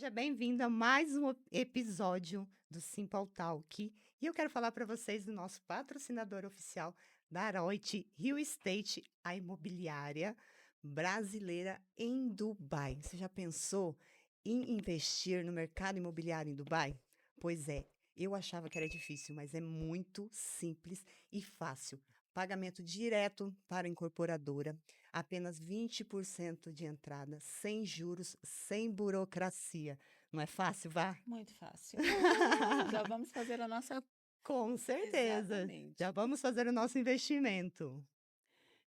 Seja bem-vindo a mais um episódio do Simple Talk. E eu quero falar para vocês do nosso patrocinador oficial da Aroit Real Estate, a imobiliária brasileira em Dubai. Você já pensou em investir no mercado imobiliário em Dubai? Pois é, eu achava que era difícil, mas é muito simples e fácil. Pagamento direto para a incorporadora, apenas 20% de entrada, sem juros, sem burocracia. Não é fácil, vá? Muito fácil. Já vamos fazer a nossa. Com certeza. Já Exatamente. vamos fazer o nosso investimento.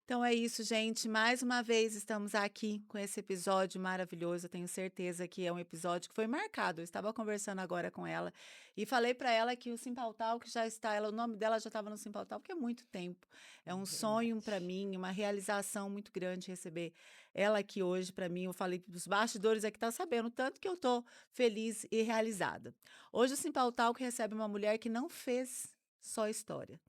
Então é isso, gente. Mais uma vez estamos aqui com esse episódio maravilhoso. Eu tenho certeza que é um episódio que foi marcado. Eu estava conversando agora com ela e falei para ela que o Simple Talk já está, o nome dela já estava no Simple Talk porque é muito tempo. É um sonho para Verdade. mim, uma realização muito grande receber ela aqui hoje para mim. Eu falei os bastidores aqui tá sabendo tanto que eu tô feliz e realizada. Hoje o Simple Talk recebe uma mulher que não fez só história.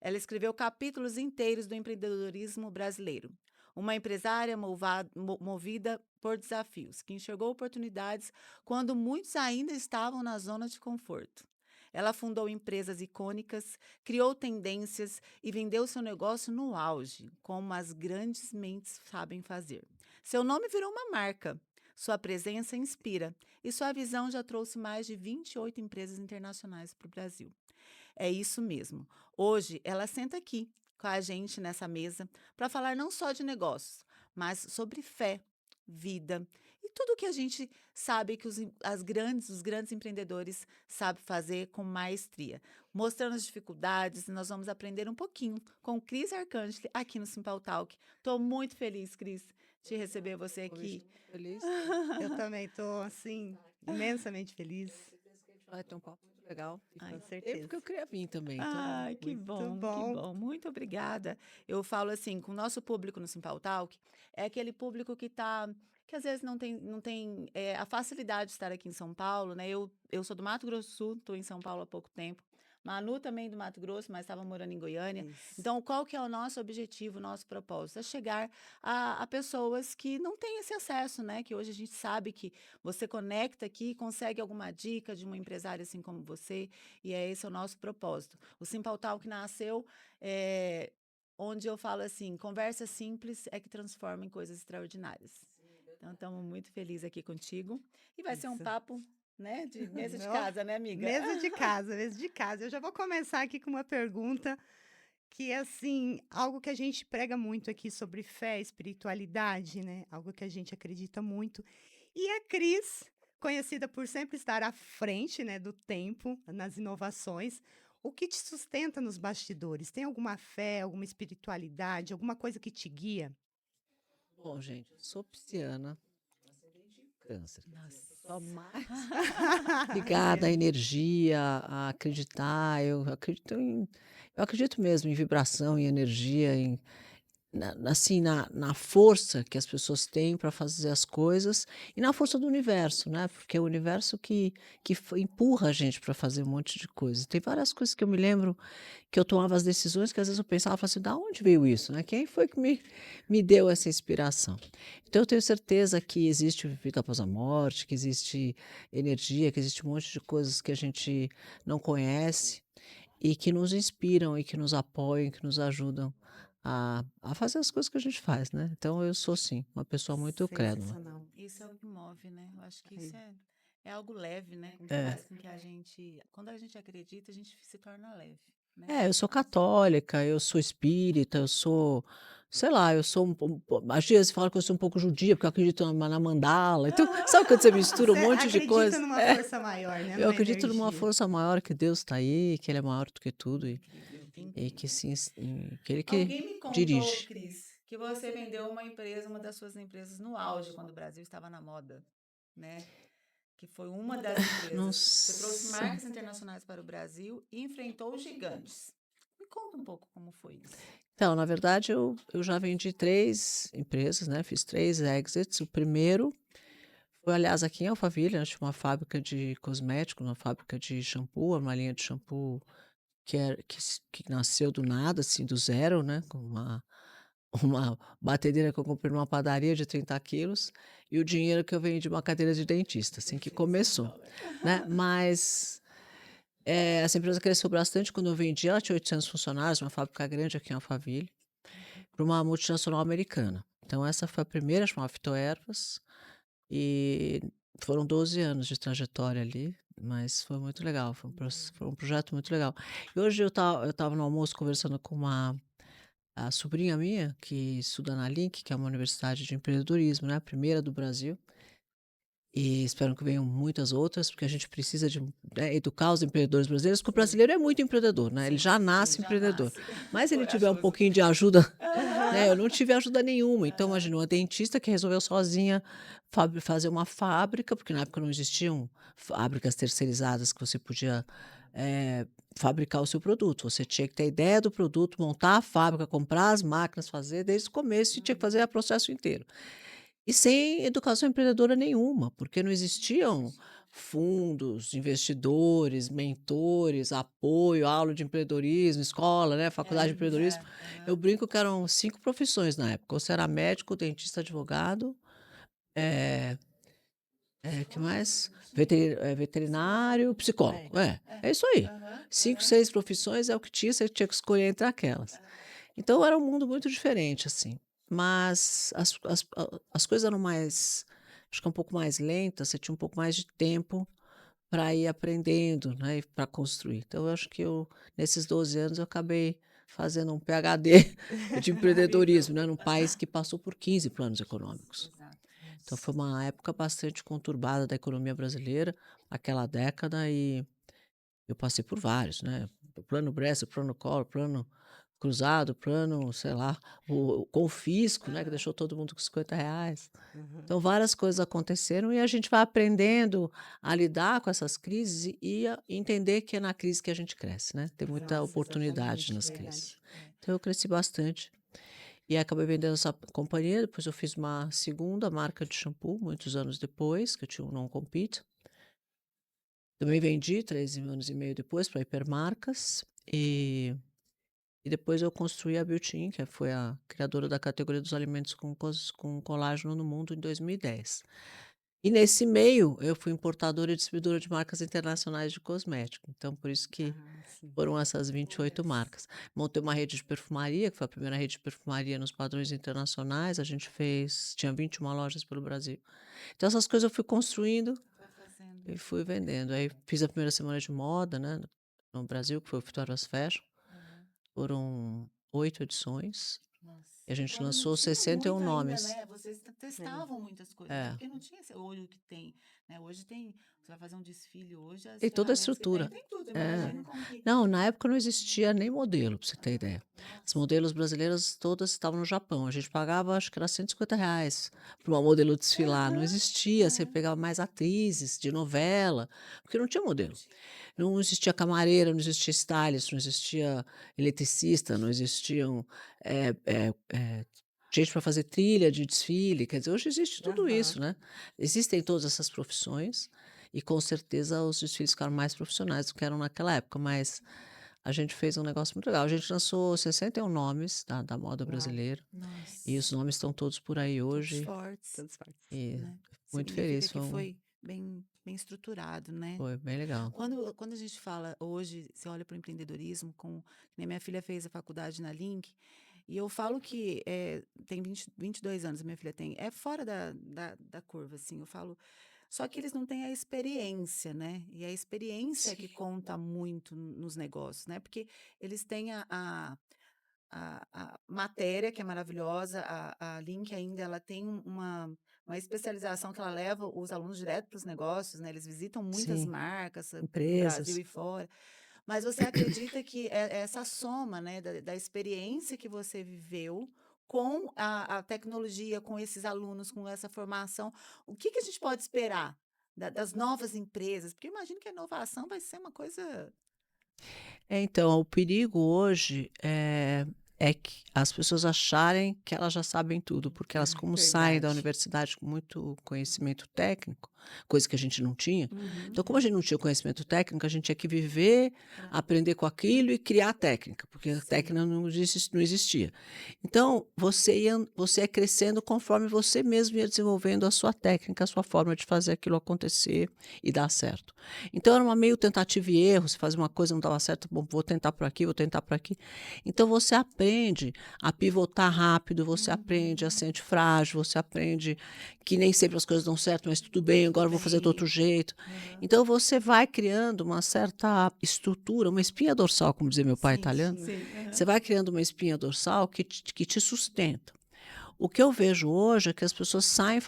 Ela escreveu capítulos inteiros do empreendedorismo brasileiro. Uma empresária movida por desafios, que enxergou oportunidades quando muitos ainda estavam na zona de conforto. Ela fundou empresas icônicas, criou tendências e vendeu seu negócio no auge, como as grandes mentes sabem fazer. Seu nome virou uma marca. Sua presença inspira e sua visão já trouxe mais de 28 empresas internacionais para o Brasil. É isso mesmo. Hoje ela senta aqui com a gente nessa mesa para falar não só de negócios, mas sobre fé, vida e tudo que a gente sabe que os grandes empreendedores sabem fazer com maestria, mostrando as dificuldades. E nós vamos aprender um pouquinho com Cris Arcangeli aqui no Simple Talk. Estou muito feliz, Cris, de receber você Pô, me aqui. estou muito feliz. Eu também estou, assim, imensamente feliz. Tenho certeza que a gente vai ter um papo muito legal. E Ai, Com faz tempo certeza. que eu queria vir também, então. ai, que Muito bom, que bom. bom. Muito obrigada. Eu falo assim, com o nosso público no Simpal Talk, é aquele público que às vezes não tem a facilidade de estar aqui em São Paulo, né? Eu sou do Mato Grosso do Sul, estou em São Paulo há pouco tempo. Manu também do Mato Grosso, mas estava morando em Goiânia. Isso. Então, qual que é o nosso objetivo, o nosso propósito? É chegar a pessoas que não têm esse acesso, né? Que hoje a gente sabe que você conecta aqui e consegue alguma dica de uma empresária assim como você, e é esse o nosso propósito. O Simple Talk nasceu onde eu falo assim, conversa simples é que transforma em coisas extraordinárias. Então, estamos muito felizes aqui contigo. E vai ser um Isso. papo, né, de mesa de Não, casa, né, amiga? mesa de casa, mesa de casa. Eu já vou começar aqui com uma pergunta que é assim, algo que a gente prega muito aqui sobre fé, espiritualidade, né? Algo que a gente acredita muito. E a Cris, conhecida por sempre estar à frente, né, do tempo, nas inovações, o que te sustenta nos bastidores? Tem alguma fé, alguma espiritualidade, alguma coisa que te guia? Bom, gente, eu sou pisciana, ascendente em câncer, quer dizer, a Nossa. pessoa mais ligada à Entendo. energia, a acreditar. Eu acredito mesmo em vibração, em energia, assim, na força que as pessoas têm para fazer as coisas e na força do universo, né? Porque é o universo que empurra a gente para fazer um monte de coisa. Tem várias coisas que eu me lembro que eu tomava as decisões que às vezes eu pensava assim, da onde veio isso, né? Quem foi que me deu essa inspiração? Então eu tenho certeza que existe vida após a morte, que existe energia, que existe um monte de coisas que a gente não conhece e que nos inspiram e que nos apoiam, que nos ajudam a fazer as coisas que a gente faz, né? Então eu sou sim uma pessoa muito crédula. Sensacional. Isso é o que move, né? Eu acho que Aí. isso é algo leve, né? Que É. faz com que quando a gente acredita, a gente se torna leve, né? É, eu sou católica, eu sou espírita, eu sou, sei lá, eu sou às vezes falo que eu sou um pouco judia, porque eu acredito na mandala. Então, sabe quando você mistura um Você monte de acredita coisa? numa É, força maior, né? eu Numa acredito numa energia. força maior, que Deus está aí, que Ele é maior do que tudo Incrível, e que incrível. sim, que Ele que Alguém me contou, dirige. Cris, que você vendeu uma empresa, uma das suas empresas no auge, quando o Brasil estava na moda, né? Que foi uma das Não empresas. Você trouxe sei. marcas internacionais para o Brasil e enfrentou gigantes. Me conta um pouco como foi isso. Então, na verdade, eu já vendi 3 empresas, né, fiz 3 exits. O primeiro foi, aliás, aqui em Alphaville, nós tinha uma fábrica de cosméticos, uma fábrica de shampoo, uma linha de shampoo que nasceu do nada, assim, do zero, né, com uma batedeira que eu comprei numa padaria de 30 quilos, e o dinheiro que eu vendi de uma cadeira de dentista, assim que começou, né? Mas essa empresa cresceu bastante quando eu vendi. Ela tinha 800 funcionários, uma fábrica grande aqui em Alphaville, para uma multinacional americana. Então, essa foi a primeira, chamava Fitoervas, e foram 12 anos de trajetória ali, mas foi muito legal, foi um projeto muito legal. E hoje eu tava no almoço conversando com a sobrinha minha, que estuda na Link, que é uma universidade de empreendedorismo, né? A primeira do Brasil. E espero que venham muitas outras, porque a gente precisa de, né, educar os empreendedores brasileiros, porque o brasileiro é muito empreendedor, né? Ele já nasce empreendedor. Mas se ele tiver um pouquinho de ajuda, né? Eu não tive ajuda nenhuma. Então, imagina uma dentista que resolveu sozinha fazer uma fábrica, porque na época não existiam fábricas terceirizadas que você podia fabricar o seu produto. Você tinha que ter a ideia do produto, montar a fábrica, comprar as máquinas, fazer desde o começo e tinha que fazer o processo inteiro. E sem educação empreendedora nenhuma, porque não existiam fundos, investidores, mentores, apoio, aula de empreendedorismo, escola, né, faculdade de empreendedorismo. Eu brinco que eram 5 profissões na época. Você era médico, dentista, advogado, eh que mais? Veterinário, psicólogo. É isso aí. 5, 6 profissões é o que tinha, você tinha que escolher entre aquelas. Então era um mundo muito diferente, assim. Mas as coisas eram mais, acho que um pouco mais lentas, você tinha um pouco mais de tempo para ir aprendendo, né, e para construir. Então eu acho que nesses 12 anos, eu acabei fazendo um PhD de empreendedorismo, né, num país que passou por 15 planos econômicos. Então foi uma época bastante conturbada da economia brasileira, aquela década, e eu passei por vários, né? O plano Bresser, o plano Collor, plano Cruzado, plano, sei lá, o confisco, né? Que deixou todo mundo com R$ 50. Então várias coisas aconteceram e a gente vai aprendendo a lidar com essas crises e a entender que é na crise que a gente cresce, né? Tem muita Nossa, oportunidade exatamente, nas verdade. crises. Então eu cresci bastante. E acabei vendendo essa companhia, depois eu fiz uma segunda marca de shampoo, muitos anos depois, que eu tinha um non-compete. Também vendi 3 anos e meio depois para Hipermarcas. E depois eu construí a Beauty, que foi a criadora da categoria dos alimentos com colágeno no mundo em 2010. E nesse meio, eu fui importadora e distribuidora de marcas internacionais de cosmético. Então, por isso que Sim. foram essas 28 marcas. Montei uma rede de perfumaria, que foi a primeira rede de perfumaria nos padrões internacionais. A gente tinha 21 lojas pelo Brasil. Então, essas coisas eu fui construindo Vai fazendo. e fui vendendo. Aí fiz a primeira semana de moda, né, no Brasil, que foi o Victoria's Fashion. Foram 8 edições. Nossa. E a E gente quando não lançou tinha 61 muito ainda, nomes. né? Vocês testavam muitas coisas, né? É. Porque não tinha esse olho que tem, né? Hoje tem, você vai fazer um desfile hoje, as Tem toda a ferramentas que estrutura. tem tudo. Eu É. imagino como que... Não, na época não existia nem modelo, para você ter ideia. As Nossa. modelos brasileiras todas estavam no Japão. A gente pagava, acho que era R$ 150 para uma modelo desfilar. Não existia. Você pegava mais atrizes de novela, porque não tinha modelo. Não existia camareira, não existia stylist, não existia eletricista, não existiam gente para fazer trilha de desfile. Quer dizer, hoje existe tudo isso, né? Existem todas essas profissões e com certeza os desfiles ficaram mais profissionais do que eram naquela época, mas a gente fez um negócio muito legal. A gente lançou 61 nomes da moda brasileira Nossa. e os nomes estão todos por aí Todos hoje. fortes, Todos fortes. E né? muito Significa feliz. que foi bem estruturado, né? Foi bem legal. Quando a gente fala hoje, você olha para o empreendedorismo, que nem minha filha fez a faculdade na Link, e eu falo que tem 22 anos, a minha filha tem, é fora da curva, assim, eu falo. Só que eles não têm a experiência, né? E a experiência é que conta muito nos negócios, né? Porque eles têm a matéria, que é maravilhosa, a Link ainda ela tem uma especialização que ela leva os alunos direto para os negócios, né? Eles visitam muitas Sim, marcas no Brasil empresas. e fora. Mas você acredita que essa soma, né, da experiência que você viveu com a tecnologia, com esses alunos, com essa formação, o que a gente pode esperar das novas empresas? Porque eu imagino que a inovação vai ser uma coisa... Então, o perigo hoje é é que as pessoas acharem que elas já sabem tudo, porque elas, como saem da Verdade. universidade com muito conhecimento técnico, coisa que a gente não tinha. Uhum. Então, como a gente não tinha conhecimento técnico, a gente tinha que viver, aprender com aquilo e criar a técnica, porque a Sim. técnica não existia. Então, você ia crescendo conforme você mesmo ia desenvolvendo a sua técnica, a sua forma de fazer aquilo acontecer e dar certo. Então, era uma meio tentativa e erro. Você fazia uma coisa, não dava certo, bom, vou tentar por aqui, vou tentar por aqui. Então, você aprende a pivotar rápido, você aprende a ser antifrágil, você aprende que nem sempre as coisas dão certo, mas tudo bem, agora eu vou fazer de outro jeito. Então, você vai criando uma certa estrutura, uma espinha dorsal, como dizia meu pai Sim, italiano. sim. Sim. Você vai criando uma espinha dorsal que te sustenta. O que eu vejo hoje é que as pessoas saem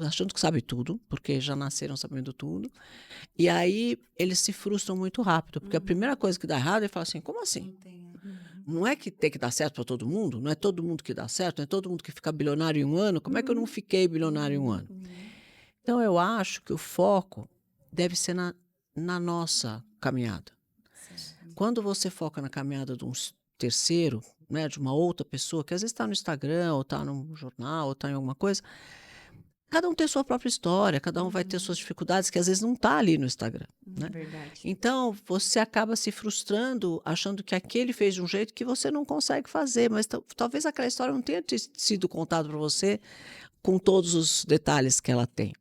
achando que sabem tudo, porque já nasceram sabendo tudo, e aí eles se frustram muito rápido, porque a primeira coisa que dá errado é falar assim, como assim? Não tem. Não é que tem que dar certo para todo mundo? Não é todo mundo que dá certo? Não é todo mundo que fica bilionário em um ano? Como é que eu não fiquei bilionário em um ano? Então, eu acho que o foco deve ser na nossa caminhada. Quando você foca na caminhada de um terceiro, né, de uma outra pessoa, que às vezes está no Instagram, ou está num jornal, ou está em alguma coisa, cada um tem sua própria história, cada um vai ter suas dificuldades, que às vezes não está ali no Instagram. Né? Verdade. Então, você acaba se frustrando, achando que aquele fez de um jeito que você não consegue fazer, mas talvez aquela história não tenha sido contada para você com todos os detalhes que ela tem.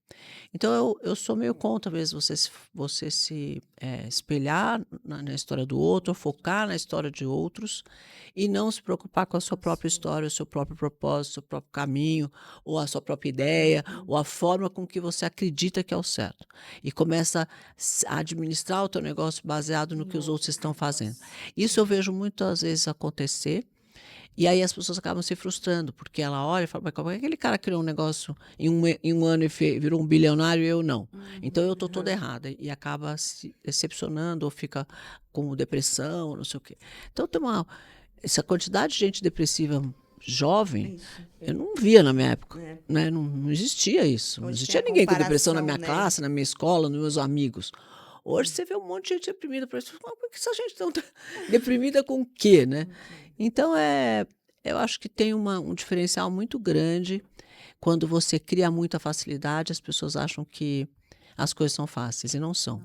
Então, eu sou meio contra, às vezes, você se espelhar na história do outro, focar na história de outros e não se preocupar com a sua própria história, o seu próprio propósito, o seu próprio caminho, ou a sua própria ideia, ou a forma com que você acredita que é o certo. E começa a administrar o teu negócio baseado no que os outros estão fazendo. Isso eu vejo muitas vezes acontecer. E aí as pessoas acabam se frustrando, porque ela olha e fala, mas como é que aquele cara criou um negócio em um ano e virou um bilionário e eu não? Então eu estou toda errada. E acaba se decepcionando ou fica com depressão, não sei o quê. Então tem essa quantidade de gente depressiva jovem, Isso. eu não via na minha época. É. Né? Não existia isso. Não Hoje existia tem a ninguém com depressão na minha comparação, né? classe, na minha escola, nos meus amigos. Hoje você vê um monte de gente deprimida. Por que essa gente está deprimida com o quê, né? Então, eu acho que tem um diferencial muito grande. Quando você cria muita facilidade, as pessoas acham que as coisas são fáceis e não são.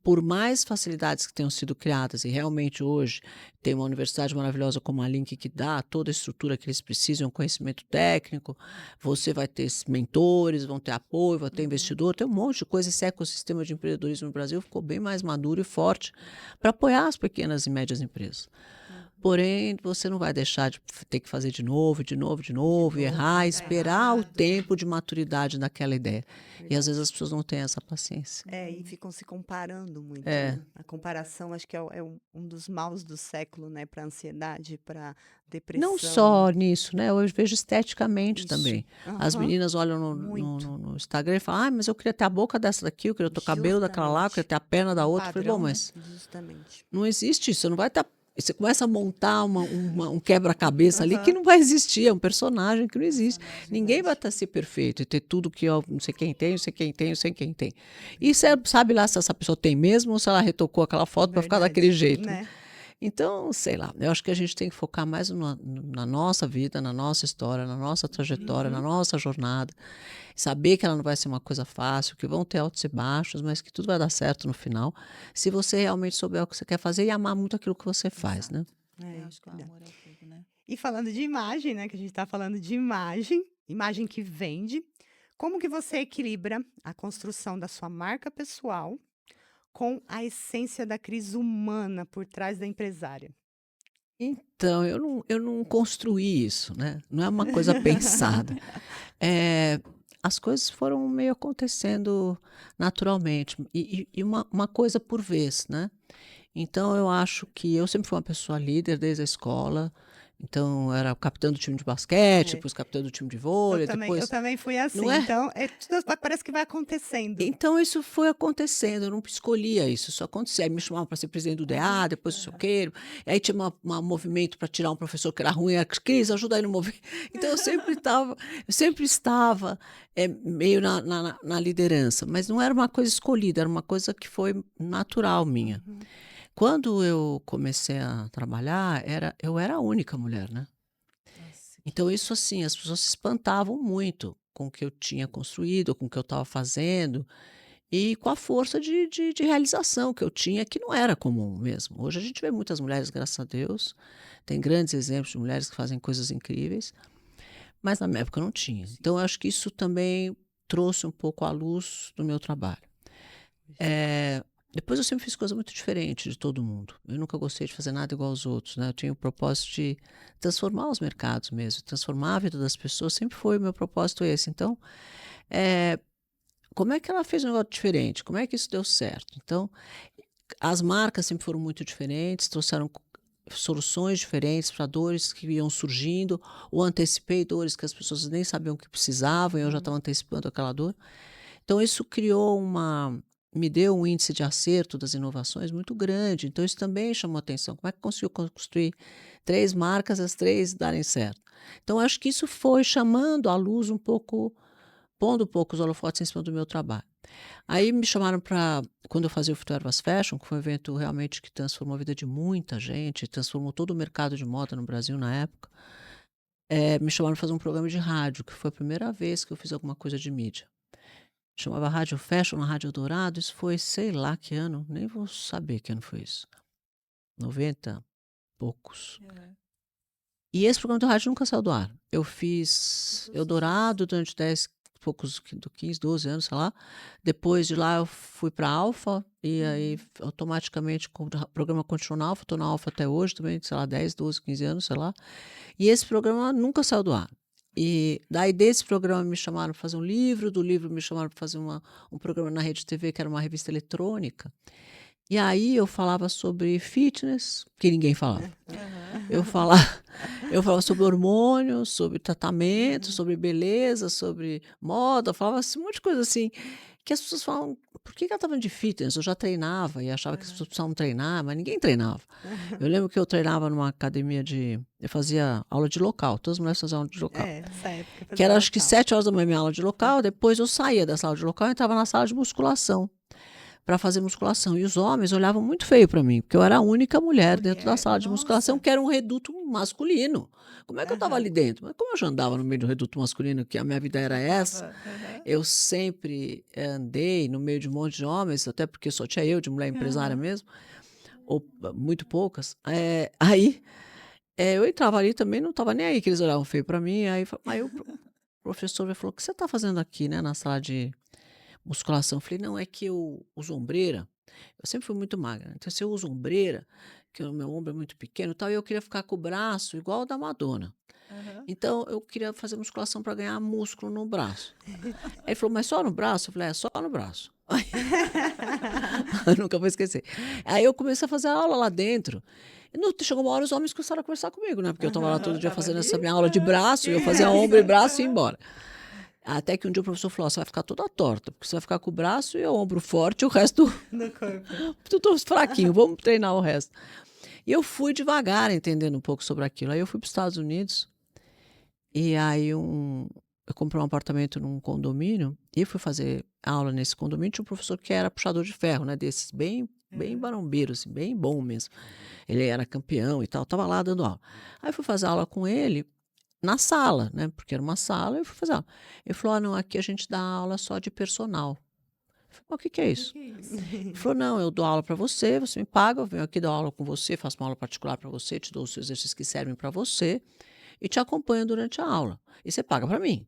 Por mais facilidades que tenham sido criadas, e realmente hoje tem uma universidade maravilhosa como a Link que dá toda a estrutura que eles precisam, conhecimento técnico, você vai ter mentores, vão ter apoio, vai ter investidor, tem um monte de coisa. Esse ecossistema de empreendedorismo no Brasil ficou bem mais maduro e forte para apoiar as pequenas e médias empresas. Porém, você não vai deixar de ter que fazer de novo, e errar, esperar o tempo de maturidade daquela ideia. E às vezes as pessoas não têm essa paciência. E ficam se comparando muito, É. né? A comparação acho que é um dos maus do século, né? Para ansiedade, para depressão. Não só nisso, né? Eu vejo esteticamente Isso. também. As Aham. meninas olham Muito. no Instagram e falam, mas eu queria ter a boca dessa daqui, eu queria ter o cabelo daquela lá, eu queria ter a perna da outra. Eu falei, Padrão, bom, né? mas Justamente. não existe isso, você não vai estar... Você começa a montar um quebra-cabeça ali que não vai existir, é um personagem que não existe. Ninguém vai estar ser perfeito e ter tudo que eu não sei quem tem, não sei quem tem, não sei quem tem. E você sabe lá se essa pessoa tem mesmo ou se ela retocou aquela foto para ficar Verdade, daquele jeito. né? Então, sei lá, eu acho que a gente tem que focar mais na nossa vida, na nossa história, na nossa trajetória, na nossa jornada. Saber que ela não vai ser uma coisa fácil, que vão ter altos e baixos, mas que tudo vai dar certo no final, se você realmente souber o que você quer fazer e amar muito aquilo que você faz, né? Eu acho que o amor é tudo, né? E falando de imagem, né? Que a gente está falando de imagem que vende. Como que você equilibra a construção da sua marca pessoal com a essência da crise humana por trás da empresária? Então, eu não construí isso, né? Não é uma coisa pensada. As coisas foram meio acontecendo naturalmente, e uma coisa por vez, né? Então, eu acho que eu sempre fui uma pessoa líder desde a escola. Então, eu era capitã do time de basquete, depois capitã do time de vôlei, Eu depois... também fui assim. Não é? Então, parece que vai acontecendo. Então, isso foi acontecendo, eu não escolhia isso acontecia. Aí me chamavam para ser presidente do DA, depois não sei o quê. Aí tinha um movimento para tirar um professor que era ruim, era Cris, ajuda aí no movimento. Então, eu sempre estava meio na liderança, mas não era uma coisa escolhida, era uma coisa que foi natural minha. quando eu comecei a trabalhar, eu era a única mulher, né? Nossa, Então isso assim, as pessoas se espantavam muito com o que eu tinha construído, com o que eu estava fazendo e com a força de realização que eu tinha, que não era comum mesmo. Hoje a gente vê muitas mulheres, graças a Deus, tem grandes exemplos de mulheres que fazem coisas incríveis, mas na minha época não tinha. Então eu acho que isso também trouxe um pouco à luz do meu trabalho. Depois eu sempre fiz coisa muito diferente de todo mundo. Eu nunca gostei de fazer nada igual aos outros, né? Eu tinha o propósito de transformar os mercados mesmo, transformar a vida das pessoas, sempre foi o meu propósito esse. Então, como é que ela fez um negócio diferente? Como é que isso deu certo? Então, as marcas sempre foram muito diferentes, trouxeram soluções diferentes para dores que iam surgindo, ou antecipei dores que as pessoas nem sabiam que precisavam, e eu já estava antecipando aquela dor. Então, isso me deu um índice de acerto das inovações muito grande. Então, isso também chamou atenção. Como é que conseguiu construir 3 marcas, as 3 darem certo? Então, acho que isso foi chamando à luz um pouco, pondo um pouco os holofotes em cima do meu trabalho. Aí me chamaram para, quando eu fazia o Future Fast Fashion, que foi um evento realmente que transformou a vida de muita gente, transformou todo o mercado de moda no Brasil na época, me chamaram para fazer um programa de rádio, que foi a primeira vez que eu fiz alguma coisa de mídia. Chamava Rádio Fashion na Rádio Dourado, isso foi sei lá que ano, nem vou saber que ano foi isso. 90 poucos. E esse programa de rádio nunca saiu do ar. Eu fiz Eldorado durante 10 poucos, 15, 12 anos, sei lá. Depois de lá eu fui para a Alfa e aí automaticamente o programa continuou na Alfa, estou na Alfa até hoje também, sei lá, 10, 12, 15 anos, sei lá. E esse programa nunca saiu do ar. E daí desse programa me chamaram para fazer um livro, do livro me chamaram para fazer um programa na Rede TV, que era uma revista eletrônica. E aí eu falava sobre fitness, que ninguém falava. Eu falava sobre hormônios, sobre tratamento, sobre beleza, sobre moda, falava assim, um monte de coisa assim, que as pessoas falam, por que ela estava de fitness? Eu já treinava e achava que as pessoas precisavam treinar, mas ninguém treinava. Eu lembro que eu treinava numa academia eu fazia aula de local, todas as mulheres faziam aula de local. Nessa época. Que era acho que 7 horas da manhã minha aula de local, depois eu saía dessa aula de local e entrava na sala de musculação para fazer musculação. E os homens olhavam muito feio para mim, porque eu era a única mulher dentro da sala de musculação, que era um reduto masculino. Como é que eu estava ali dentro? Mas como eu já andava no meio do reduto masculino, que a minha vida era essa, eu sempre andei no meio de um monte de homens, até porque só tinha eu de mulher empresária mesmo, ou muito poucas. Aí eu entrava ali também, não estava nem aí que eles olhavam feio para mim. Aí o professor falou, o que você está fazendo aqui, né, na sala de musculação? Eu falei, não, é que eu uso ombreira. Eu sempre fui muito magra, então se eu uso ombreira, que o meu ombro é muito pequeno e tal, e eu queria ficar com o braço igual o da Madonna. Então eu queria fazer musculação para ganhar músculo no braço. Aí ele falou, mas só no braço? Eu falei, só no braço. Eu nunca vou esquecer. Aí eu comecei a fazer aula lá dentro. Chegou uma hora os homens começaram a conversar comigo, né? Porque eu estava lá todo dia fazendo essa minha aula de braço, e eu fazia ombro e braço e ia embora. Até que um dia o professor falou, você vai ficar toda torta, porque você vai ficar com o braço e o ombro forte, e o resto no corpo. tudo fraquinho, vamos treinar o resto. E eu fui devagar entendendo um pouco sobre aquilo. Aí eu fui para os Estados Unidos, e aí eu comprei um apartamento num condomínio, e fui fazer aula nesse condomínio. Tinha um professor que era puxador de ferro, né? Desses bem barombeiro, assim, bem bom mesmo. Ele era campeão e tal, estava lá dando aula. Aí eu fui fazer aula com ele na sala, né? Porque era uma sala, eu fui fazer aula. Ele falou, não, aqui a gente dá aula só de personal. Eu falei, o que é isso? Ele falou, não, eu dou aula para você, você me paga, eu venho aqui dar aula com você, faço uma aula particular para você, te dou os exercícios que servem para você e te acompanho durante a aula. E você paga para mim.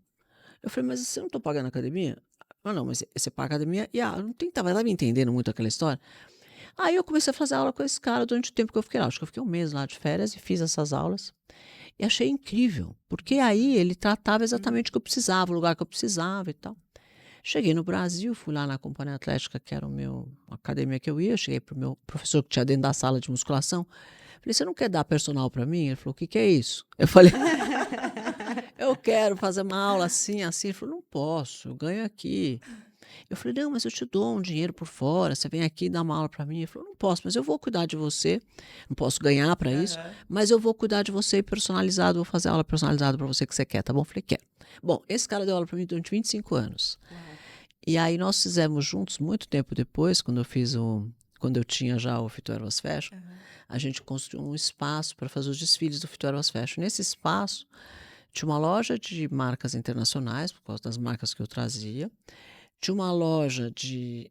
Eu falei, mas você não estou pagando a academia? Não, mas você paga a academia e eu não estava me entendendo muito aquela história. Aí eu comecei a fazer aula com esse cara durante o tempo que eu fiquei lá. Acho que eu fiquei um mês lá de férias e fiz essas aulas. E achei incrível, porque aí ele tratava exatamente o que eu precisava, o lugar que eu precisava e tal. Cheguei no Brasil, fui lá na Companhia Atlética, que era a academia que eu ia. Cheguei para o meu professor que tinha dentro da sala de musculação. Falei, você não quer dar personal para mim? Ele falou, o que é isso? Eu falei, eu quero fazer uma aula assim, assim. Ele falou, não posso, eu ganho aqui. Eu falei, não, mas eu te dou um dinheiro por fora, você vem aqui e dá uma aula para mim. Ele falou, não posso, mas eu vou cuidar de você, não posso ganhar para isso, mas eu vou cuidar de você personalizado, vou fazer aula personalizada para você que você quer, tá bom? Eu falei, quero. Bom, esse cara deu aula para mim durante 25 anos. E aí nós fizemos juntos, muito tempo depois, quando eu fiz quando eu tinha já o Fit to Eros Fashion, a gente construiu um espaço para fazer os desfiles do Fit to Eros Fashion. Nesse espaço, tinha uma loja de marcas internacionais, por causa das marcas que eu trazia. Tinha uma loja de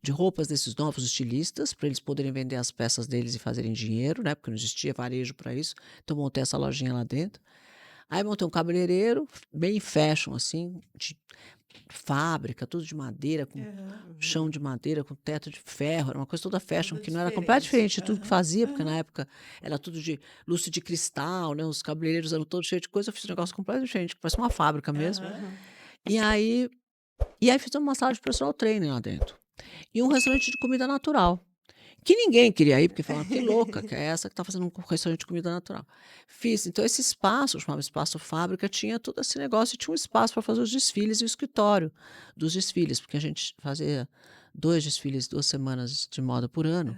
roupas desses novos estilistas, para eles poderem vender as peças deles e fazerem dinheiro, né? Porque não existia varejo para isso. Então, montei essa lojinha lá dentro. Aí, montei um cabeleireiro, bem fashion, assim, de fábrica, tudo de madeira, com chão de madeira, com teto de ferro. Era uma coisa toda fashion, Tudo que não era completamente diferente de diferente. tudo que fazia, porque na época era tudo de lustre de cristal, né? Os cabeleireiros eram todos cheios de coisa. Eu fiz um negócio completamente diferente, que parece uma fábrica mesmo. E aí fizemos uma sala de personal training lá dentro. E um restaurante de comida natural. Que ninguém queria ir, porque falavam, que louca, que é essa que está fazendo um restaurante de comida natural. Fiz. Então, esse espaço, chamava Espaço Fábrica, tinha todo esse negócio e tinha um espaço para fazer os desfiles e o escritório dos desfiles, porque a gente fazia 2 desfiles, 2 semanas de moda por ano.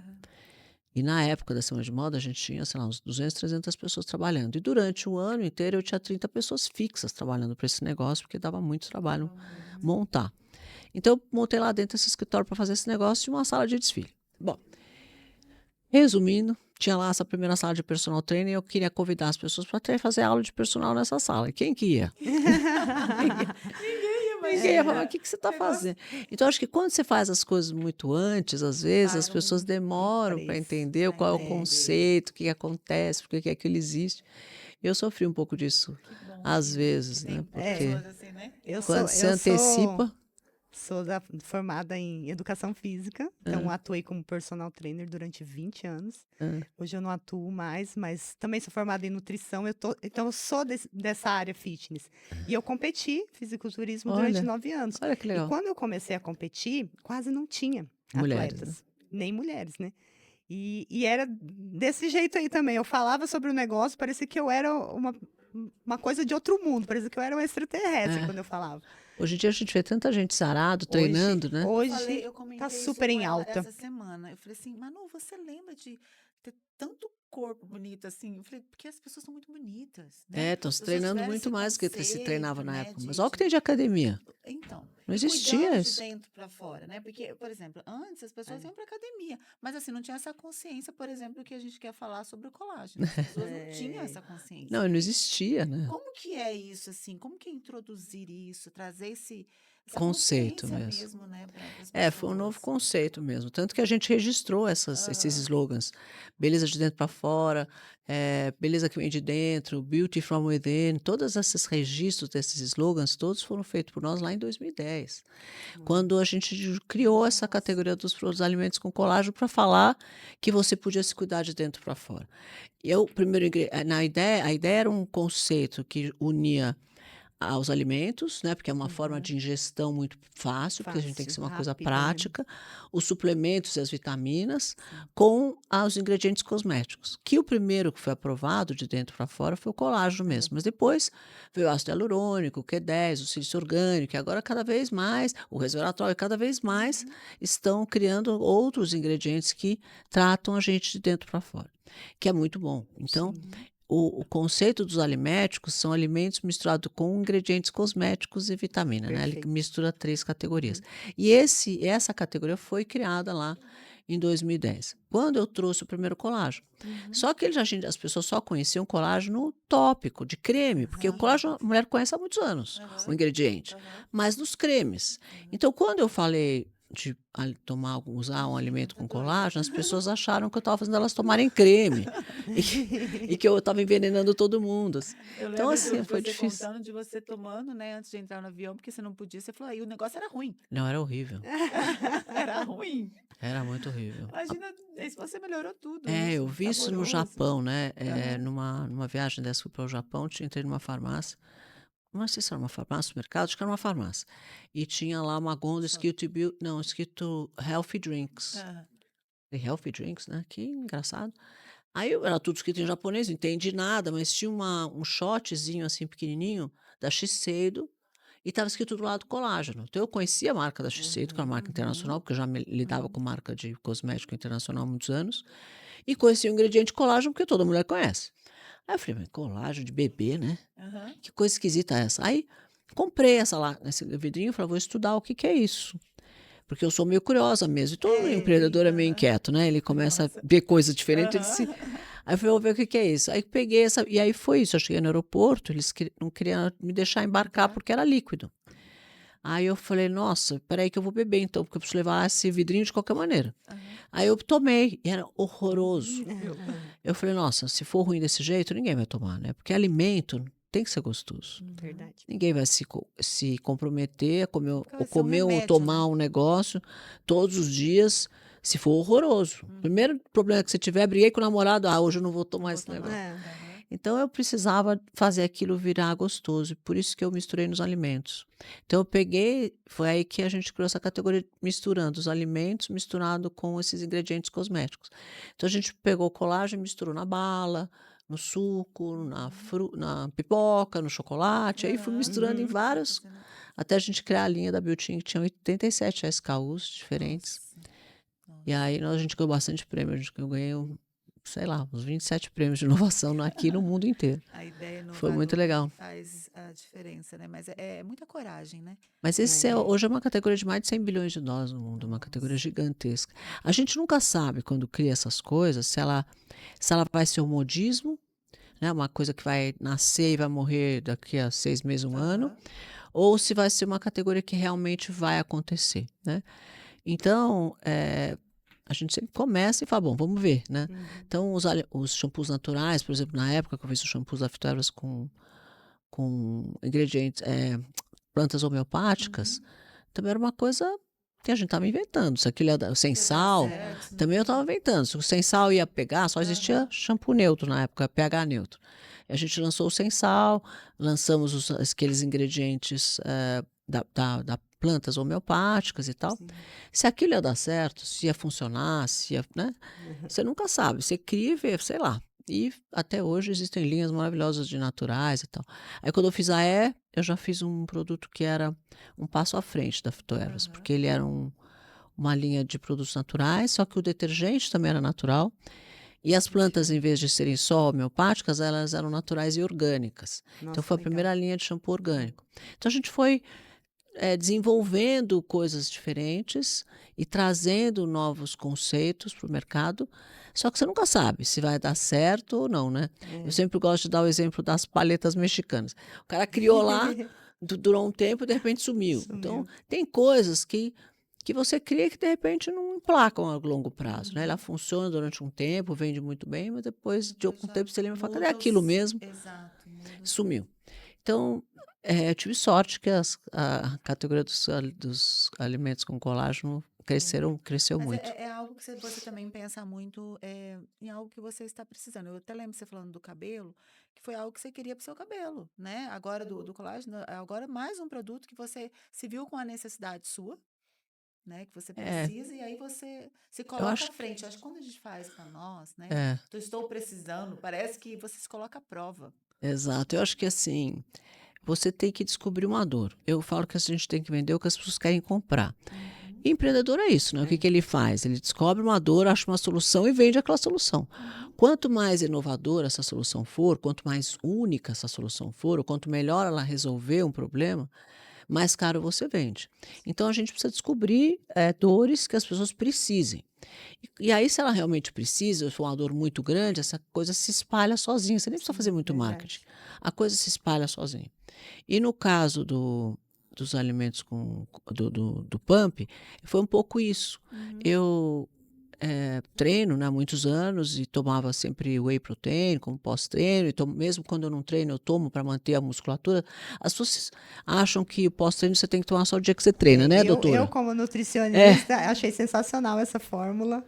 E na época da semana de moda, a gente tinha, sei lá, uns 200, 300 pessoas trabalhando. E durante o ano inteiro, eu tinha 30 pessoas fixas trabalhando para esse negócio, porque dava muito trabalho montar. Então, eu montei lá dentro esse escritório para fazer esse negócio e uma sala de desfile. Bom, resumindo, tinha lá essa primeira sala de personal training e eu queria convidar as pessoas para fazer aula de personal nessa sala. E quem que ia? Ninguém ia falar, mas o que você está fazendo? Então, acho que quando você faz as coisas muito antes, às vezes, as pessoas demoram para entender qual é o conceito, o que acontece, por que aquilo existe. Eu sofri um pouco disso, às vezes, né? Porque Assim, né? quando você Eu antecipa... sou formada em educação física, então atuei como personal trainer durante 20 anos. Hoje eu não atuo mais, mas também sou formada em nutrição, então eu sou dessa área fitness. E eu competi fisiculturismo durante Olha, 9 anos. olha que E legal. quando eu comecei a competir, quase não tinha Mulheres, atletas, nem mulheres, né? E era desse jeito aí também. Eu falava sobre o negócio, parecia que eu era uma coisa de outro mundo, parecia que eu era um extraterrestre quando eu falava. Hoje em dia a gente vê tanta gente sarado, treinando, né? Hoje Eu tá comentei isso super com em ela alta. essa semana. Eu falei assim, Manu, você lembra de ter tanto corpo bonito assim? Eu falei, porque as pessoas são muito bonitas, né? Estão As se pessoas treinando tiveram muito esse mais do que se treinava conceito, na né? época. Mas olha o que tem de academia. Então, Não e existia cuidando de isso. dentro para fora, né? Porque, por exemplo, antes as pessoas iam para academia, mas assim, não tinha essa consciência, por exemplo, que a gente quer falar sobre o colágeno. As pessoas não tinham essa consciência. Não, não existia, né? Como que é isso, assim? Como que é introduzir isso, trazer essa Conceito consciência mesmo. mesmo, né, para as Foi um novo pessoas? conceito mesmo. Tanto que a gente registrou esses slogans. Beleza de dentro para fora, beleza que vem de dentro, beauty from within. Todos esses registros desses slogans, todos foram feitos por nós lá em 2010. Quando a gente criou essa categoria dos alimentos com colágeno para falar que você podia se cuidar de dentro para fora. A ideia era um conceito que unia aos alimentos, né? Porque é uma forma de ingestão muito fácil, porque a gente tem que ser uma coisa Rápida, né? prática, os suplementos e as vitaminas, com os ingredientes cosméticos. Que o primeiro que foi aprovado de dentro para fora foi o colágeno mesmo, mas depois veio o ácido hialurônico, o Q10, o sílice orgânico, e agora cada vez mais, o resveratrol, e cada vez mais estão criando outros ingredientes que tratam a gente de dentro para fora, que é muito bom. Então, o conceito dos aliméticos são alimentos misturados com ingredientes cosméticos e vitamina, né? Ele Perfeito. mistura 3 categorias. E essa categoria foi criada lá em 2010, quando eu trouxe o primeiro colágeno. Só que as pessoas só conheciam colágeno tópico, de creme, porque o colágeno a mulher conhece há muitos anos, o ingrediente, mas nos cremes. Então, quando eu falei de usar um alimento com colágeno, as pessoas acharam que eu estava fazendo elas tomarem creme e que eu estava envenenando todo mundo. Eu Então, lembro assim, de foi você difícil. contando de você tomando, né, antes de entrar no avião, porque você não podia. Você falou, aí o negócio era ruim. Não, era horrível. Era ruim. Era muito horrível. Imagina, aí você melhorou tudo isso. Eu vi isso no saboroso. Japão, né? Numa viagem dessa, fui para o Japão, entrei numa farmácia. Não sei se era uma farmácia, um mercado, acho que era uma farmácia. E tinha lá uma gôndola escrito Healthy Drinks. Aham. The Healthy Drinks, né? Que engraçado. Aí era tudo escrito em japonês, não entendi nada, mas tinha um shotzinho assim pequenininho da Shiseido e estava escrito do lado colágeno. Então eu conhecia a marca da Shiseido, que é uma marca internacional, porque eu já lidava com marca de cosmético internacional há muitos anos, e conhecia o ingrediente colágeno, porque toda mulher conhece. Aí eu falei, mas colágeno de bebê, né? Aham. Que coisa esquisita é essa? Aí comprei essa lá, nesse vidrinho, e falei, vou estudar o que é isso. Porque eu sou meio curiosa mesmo. E todo É, empreendedor é meio inquieto, né? Ele começa a Nossa. ver coisa diferente, ele se... Aham. Aí eu falei, vou ver o que que é isso. Aí peguei essa... E aí foi isso. Eu cheguei no aeroporto, eles não queriam me deixar embarcar Entrar. porque era líquido. Aí eu falei, nossa, peraí que eu vou beber então, porque eu preciso levar esse vidrinho de qualquer maneira. Aham. Aí eu tomei, e era horroroso. Horrível. Eu falei, nossa, se for ruim desse jeito, ninguém vai tomar, né? Porque alimento tem que ser gostoso. Uhum. Verdade. Ninguém vai se comprometer a comer, Porque ou vai ser um comer ou remédio, né? tomar um negócio todos os dias, se for horroroso. Primeiro problema que você tiver, briguei com o namorado, hoje eu não vou Não tomar vou esse tomar. negócio. É. Aham. Então eu precisava fazer aquilo virar gostoso, e por isso que eu misturei nos alimentos. Então eu peguei, foi aí que a gente criou essa categoria misturando os alimentos misturado com esses ingredientes cosméticos. Então a gente pegou o colágeno e misturou na bala, no suco, na pipoca, no chocolate, aí fui Aham. misturando em Uhum. vários, Fazendo- até a gente criar a linha da Beauty, que tinha 87 SKUs diferentes. Nossa. E aí a gente ganhou bastante prêmio, eu ganhei, sei lá, uns 27 prêmios de inovação aqui no mundo inteiro. A ideia Foi muito inovadora legal. que faz a diferença, né? Mas é muita coragem, né? Mas hoje é uma categoria de mais de 100 bilhões de dólares no mundo, uma categoria gigantesca. A gente nunca sabe, quando cria essas coisas, se ela vai ser um modismo, né, uma coisa que vai nascer e vai morrer daqui a 6 meses, um ano, Aham. ou se vai ser uma categoria que realmente vai acontecer, né? Então, a gente sempre começa e fala, bom, vamos ver, né? Então, os shampoos naturais, por exemplo, na época que eu fiz os shampoos da Fitoevras com ingredientes, plantas homeopáticas, também era uma coisa que a gente estava inventando. Se aquilo ia dar, sem Ia dar sal, certo, se não também eu ia. estava inventando. Se o sem sal ia pegar, só existia Aham. shampoo neutro na época, pH neutro. E a gente lançou o sem sal, lançamos aqueles ingredientes da plantas homeopáticas e tal. Sim. Se aquilo ia dar certo, se ia funcionar, se ia, né? Você nunca sabe. Você cria e vê, sei lá. E até hoje existem linhas maravilhosas de naturais e tal. Aí quando eu fiz a eu já fiz um produto que era um passo à frente da Fitoevras, Aham. porque ele era uma linha de produtos naturais, só que o detergente também era natural. E as plantas, em vez de serem só homeopáticas, elas eram naturais e orgânicas. Então Nossa, foi a legal. primeira linha de shampoo orgânico. Então a gente foi desenvolvendo coisas diferentes e trazendo novos conceitos para o mercado. Só que você nunca sabe se vai dar certo ou não, né? Eu sempre gosto de dar o exemplo das paletas mexicanas. O cara criou lá, durou um tempo e de repente sumiu. Então, tem coisas que você cria que de repente não emplacam a longo prazo, né? Ela funciona durante um tempo, vende muito bem, mas depois de algum Já tempo você lembra e fala, cadê muda aquilo mesmo? Exato, muda Sumiu. Então, eu tive sorte que a categoria dos alimentos com colágeno cresceu Mas muito. é algo que você também pensa muito em algo que você está precisando. Eu até lembro você falando do cabelo, que foi algo que você queria para o seu cabelo, né? Agora do colágeno, agora mais um produto que você se viu com a necessidade sua, né? Que você É, precisa, e aí você se eu coloca acho à que frente. Acho que quando a gente faz para nós, né? é, Estou precisando, parece que você se coloca à prova. exato. Eu acho que assim, você tem que descobrir uma dor. Eu falo que a gente tem que vender o que as pessoas querem comprar. E empreendedor é isso, né? O que que ele faz? Ele descobre uma dor, acha uma solução e vende aquela solução. Quanto mais inovadora essa solução for, quanto mais única essa solução for, ou quanto melhor ela resolver um problema, mais caro você vende. Então a gente precisa descobrir dores que as pessoas precisem. E aí, se ela realmente precisa, se for uma dor muito grande, essa coisa se espalha sozinha. Você nem precisa fazer muito marketing. A coisa se espalha sozinha. E no caso dos alimentos do Pump, foi um pouco isso. Eu treino, né, há muitos anos e tomava sempre whey protein como pós-treino, e mesmo quando eu não treino, eu tomo para manter a musculatura. As pessoas acham que pós-treino você tem que tomar só o dia que você treina, né, Eu, doutora? como nutricionista, achei sensacional essa fórmula.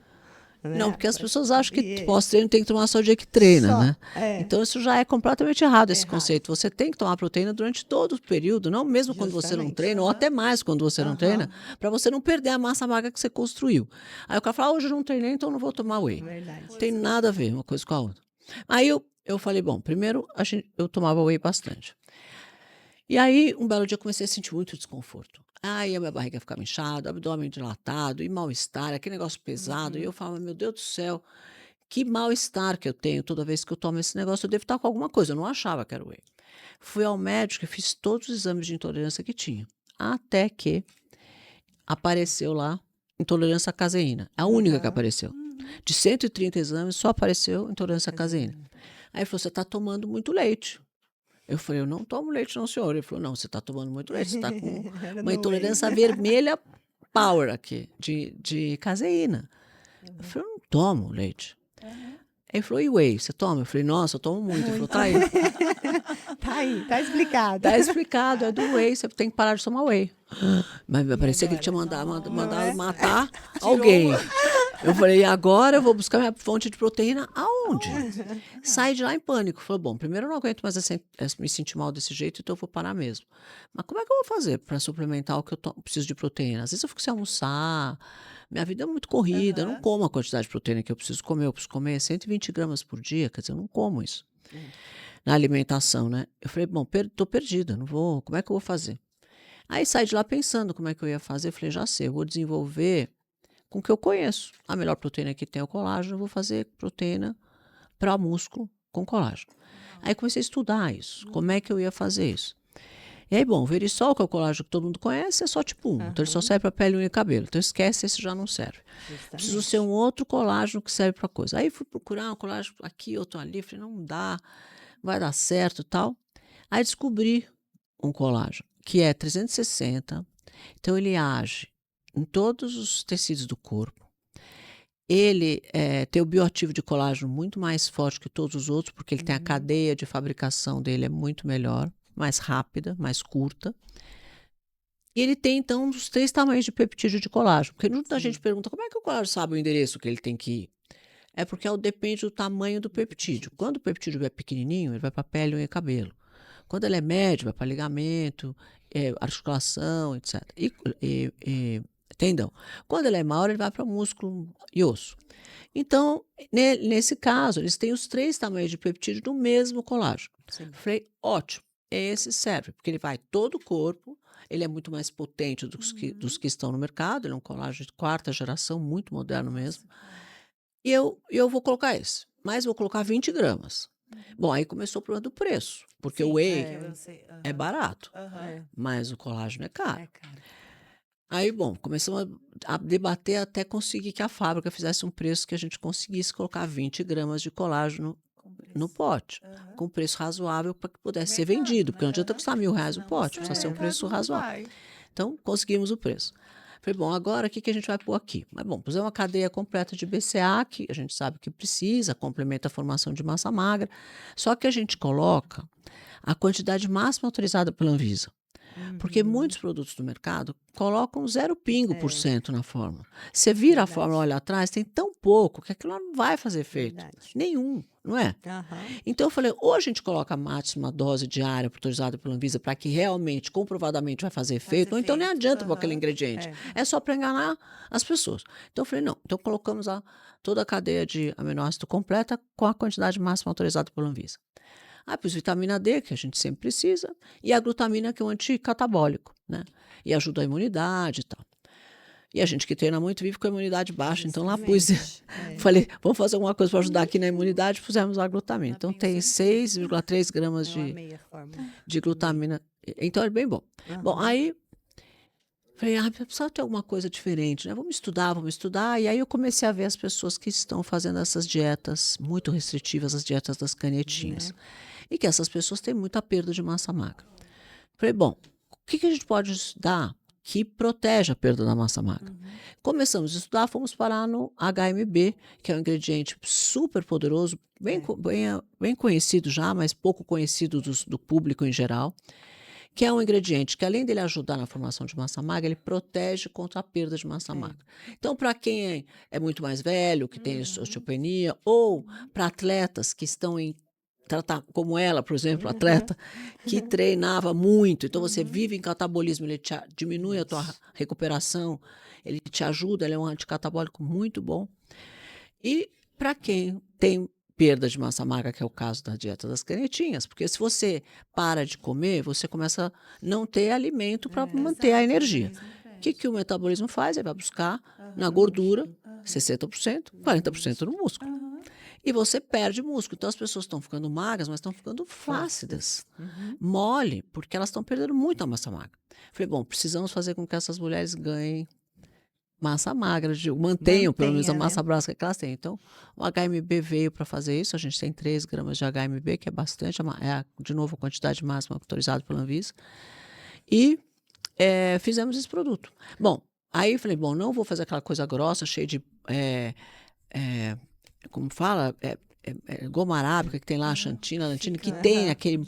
Não, Né? porque as pessoas acham que E pós-treino tem que tomar só o dia que treina, só, né? Então isso já é completamente errado, esse Errado. conceito. Você tem que tomar proteína durante todo o período, não mesmo quando você não Justamente. treina, ou até mais quando você não treina, para você não perder a massa magra que você construiu. Aí o cara fala, hoje eu não treinei, então eu não vou tomar whey. Verdade. Não tem nada a ver uma coisa com a outra. Aí eu falei, bom, primeiro eu tomava whey bastante. E aí, um belo dia, eu comecei a sentir muito desconforto. Aí a minha barriga ficava inchada, abdômen dilatado, e mal-estar, aquele negócio pesado. E eu falava, meu Deus do céu, que mal-estar que eu tenho toda vez que eu tomo esse negócio. Eu devo estar com alguma coisa. Eu não achava que era whey. Fui ao médico e fiz todos os exames de intolerância que tinha. Até que apareceu lá intolerância à caseína. A única que apareceu. De 130 exames, só apareceu intolerância à caseína. Aí ele falou, você está tomando muito leite. Eu falei, eu não tomo leite não, senhor. Ele falou, não, você está tomando muito leite, você está com Era uma no intolerância whey. vermelha power aqui, de caseína. Eu falei, eu não tomo leite. Ele falou, e whey, você toma? Eu falei, nossa, eu tomo muito. Ele falou, tá aí. Tá aí, tá explicado. Tá explicado, é do whey, você tem que parar de tomar whey. Mas parecia que ele tinha Não mandado é? matar alguém. Eu falei, e agora eu vou buscar minha fonte de proteína aonde? Saí de lá em pânico. Falei, bom, primeiro eu não aguento mais me sentir mal desse jeito, então eu vou parar mesmo. Mas como é que eu vou fazer para suplementar o que eu preciso de proteína? Às vezes eu fico sem almoçar, minha vida é muito corrida, eu não como a quantidade de proteína que eu preciso comer. Eu preciso comer 120 gramas por dia, quer dizer, eu não como isso. Na alimentação, né? Eu falei, bom, tô perdida, não vou, como é que eu vou fazer? Aí saí de lá pensando como é que eu ia fazer. Eu falei, já sei, eu vou desenvolver com o que eu conheço. A melhor proteína que tem é o colágeno, eu vou fazer proteína para músculo com colágeno. Aí comecei a estudar isso, como é que eu ia fazer isso. E aí, bom, o Verisol, que é o colágeno que todo mundo conhece, é só tipo 1. Então ele só serve para pele, unha e cabelo. Então esquece, esse já não serve. Preciso ser um outro colágeno que serve para coisa. Aí fui procurar um colágeno aqui, outro ali. Falei, não dá, vai dar certo e tal. Aí descobri um colágeno que é 360. Então ele age em todos os tecidos do corpo. Ele tem o bioativo de colágeno muito mais forte que todos os outros, porque ele tem a cadeia de fabricação dele é muito melhor, mais rápida, mais curta. E ele tem, então, um dos 3 tamanhos de peptídeo de colágeno. Porque muita gente pergunta, como é que o colágeno sabe o endereço que ele tem que ir? É porque depende do tamanho do peptídeo. Quando o peptídeo é pequenininho, ele vai para pele, unha e cabelo. Quando ele é médio, vai para ligamento, articulação, etc. E tendão. Quando ele é maior, ele vai para músculo e osso. Então, nesse caso, eles têm os 3 tamanhos de peptídeo do mesmo colágeno. Falei, ótimo, esse serve, porque ele vai todo o corpo, ele é muito mais potente dos que estão no mercado, ele é um colágeno de 4ª geração, muito moderno mesmo. E eu vou colocar esse, mas vou colocar 20 gramas. Bom, aí começou o problema do preço, porque o whey é barato, mas o colágeno é caro. É, cara. Aí, bom, começamos a debater até conseguir que a fábrica fizesse um preço que a gente conseguisse colocar 20 gramas de colágeno no pote, com preço razoável para que pudesse ser vendido, porque não adianta custar R$1.000 o pote, precisa ser um preço razoável. Então, conseguimos o preço. Falei, bom, agora o que a gente vai pôr aqui? Mas, bom, pusemos uma cadeia completa de BCA, que a gente sabe que precisa, complementa a formação de massa magra, só que a gente coloca a quantidade máxima autorizada pela Anvisa. Porque muitos produtos do mercado colocam 0,0% na fórmula. Você vira a fórmula, olha atrás, tem tão pouco que aquilo não vai fazer efeito. Nenhum, não é? Então eu falei, ou a gente coloca a máxima dose diária autorizada pela Anvisa para que realmente, comprovadamente, vai fazer efeito, ou então nem adianta pôr aquele ingrediente. É só para enganar as pessoas. Então eu falei, não, então colocamos toda a cadeia de aminoácido completa com a quantidade máxima autorizada pela Anvisa. Aí pus vitamina D, que a gente sempre precisa, e a glutamina, que é um anticatabólico, né? E ajuda a imunidade e tal. E a gente que treina muito vive com a imunidade baixa, então lá pus, falei, vamos fazer alguma coisa para ajudar aqui na imunidade, pusemos a glutamina. Então tem 6,3 gramas de glutamina. Então é bem bom. Bom, aí falei, precisa ter alguma coisa diferente, né? Vamos estudar. E aí eu comecei a ver as pessoas que estão fazendo essas dietas muito restritivas, as dietas das canetinhas. E que essas pessoas têm muita perda de massa magra. Falei, bom, o que a gente pode dar que protege a perda da massa magra? Começamos a estudar, fomos parar no HMB, que é um ingrediente super poderoso, bem conhecido já, mas pouco conhecido do público em geral, que é um ingrediente que, além dele ajudar na formação de massa magra, ele protege contra a perda de massa magra. Então, para quem é muito mais velho, que tem osteopenia, ou para atletas que estão em tratar, como ela, por exemplo, atleta que treinava muito, então você vive em catabolismo, ele diminui a tua recuperação, ele te ajuda, ele é um anticatabólico muito bom. E para quem tem perda de massa magra, que é o caso da dieta das canetinhas, porque se você para de comer, você começa a não ter alimento para manter a energia. O que o metabolismo faz? Ele vai buscar na gordura 60%, 40% no músculo. E você perde músculo. Então as pessoas estão ficando magras, mas estão ficando flácidas, mole, porque elas estão perdendo muita massa magra. Falei, bom, precisamos fazer com que essas mulheres ganhem massa magra, mantenham pelo menos a Mantenha, né? massa braça que elas têm. Então, o HMB veio para fazer isso. A gente tem 3 gramas de HMB, que é bastante, de novo, a quantidade máxima autorizada pela Anvisa. E fizemos esse produto. Bom, aí eu falei, bom, não vou fazer aquela coisa grossa, cheia de, como fala, goma arábica, que tem lá a xantina, a lantina, que tem aquele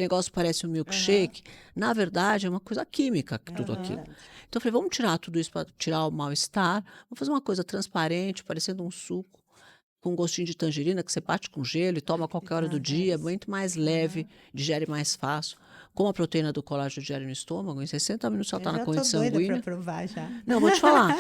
negócio que parece um milkshake. Na verdade, é uma coisa química, tudo aquilo. Então eu falei, vamos tirar tudo isso para tirar o mal-estar, vamos fazer uma coisa transparente, parecendo um suco, com um gostinho de tangerina, que você bate com gelo e toma a qualquer hora do dia, é muito mais leve, digere mais fácil. Como a proteína do colágeno digere no estômago, em 60 minutos ela está Eu na já corrente tô doida para sanguínea. provar já. Não, vou te falar.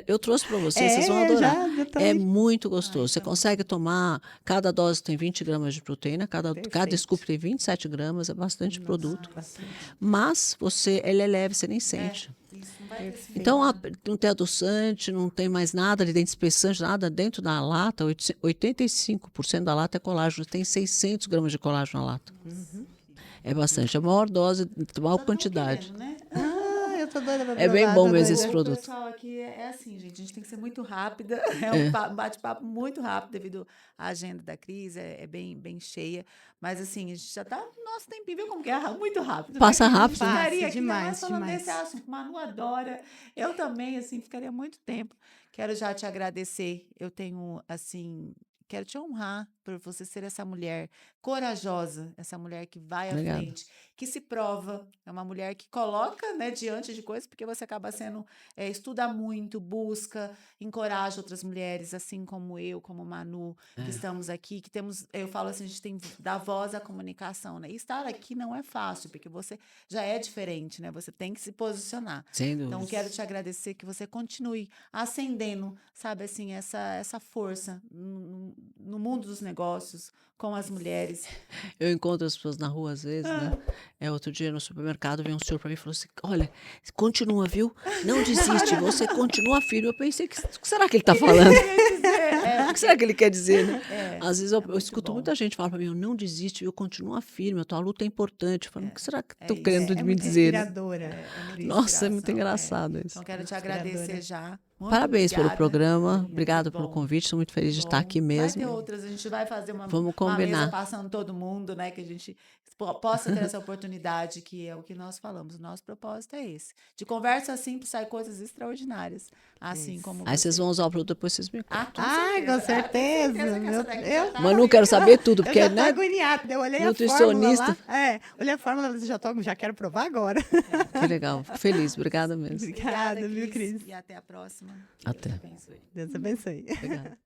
Eu trouxe para vocês, vocês vão adorar. já tô É muito muito gostoso. Você consegue tomar, cada dose tem 20 gramas de proteína, cada Perfeito. scoop tem 27 gramas, é bastante produto. bastante. Mas ele é leve, você nem sente. Isso não vai ter esse Então, não tem adoçante, não tem mais nada de dente espessante, nada dentro da lata. 85% da lata é colágeno, tem 600 gramas de colágeno na lata. É bastante. A maior dose, a maior quantidade. Querendo, né? Eu tô doida pra provar. É bem bom tô mesmo doida. esse O produto. pessoal aqui é assim, gente. A gente tem que ser muito rápida. É um bate-papo muito rápido devido à agenda da Cris. É bem cheia. Mas, assim, a gente já tá no nosso tempinho. Viu como que é? Muito rápido. Passa né? rápido. A gente ficaria Passa aqui ainda mais demais, falando demais. desse assunto. Manu adora. Eu também, assim, ficaria muito tempo. Quero já te agradecer. Eu tenho, assim... Quero te honrar por você ser essa mulher corajosa, essa mulher que vai à Obrigada. frente, que se prova, é uma mulher que coloca, né, diante de coisas, porque você acaba sendo, estuda muito, busca, encoraja outras mulheres, assim como eu, como Manu, que estamos aqui, que temos, eu falo assim, a gente tem que dar voz à comunicação, né? E estar aqui não é fácil, porque você já é diferente, né? Você tem que se posicionar. Sem Então, dúvida. quero te agradecer que você continue acendendo, sabe, assim, essa força no mundo dos negócios, com as mulheres. Eu encontro as pessoas na rua às vezes, né? Outro dia no supermercado veio um senhor para mim e falou assim: olha, continua, viu? Não desiste, você continua firme. Eu pensei, o que será que ele está falando? O que será que ele quer dizer, né? Às vezes eu escuto bom. muita gente falar para mim: eu não desisto, eu continuo firme, a tua luta é importante. Eu falo, o que será que estão isso. querendo É me muito dizer? Né? inspiradora. Nossa, é muito inspiração, engraçado isso. Então, quero te Inspiradora. agradecer já. Muito Parabéns pelo obrigada. programa, obrigado pelo Bom, convite, estou muito feliz de estar bom. aqui Vai mesmo. ter outras, a gente vai fazer uma Vamos mesa combinar. passando todo mundo, né? Que a gente possa ter essa oportunidade, que é o que nós falamos. O nosso propósito é esse. De conversa simples sai coisas extraordinárias. Assim como Aí vocês você. vão usar o produto, depois vocês me contam. Ai, com certeza. que essa Meu- daqui eu- já tá Mas não assim. quero saber tudo, Eu porque, já tô né? agoniada. Eu olhei a Nutricionista. fórmula lá. Olhei a fórmula, já quero provar agora. Que legal, fico feliz, obrigada mesmo. Obrigada, viu, Cris? E até a próxima. Até. Deus abençoe. Deus abençoe. Obrigada.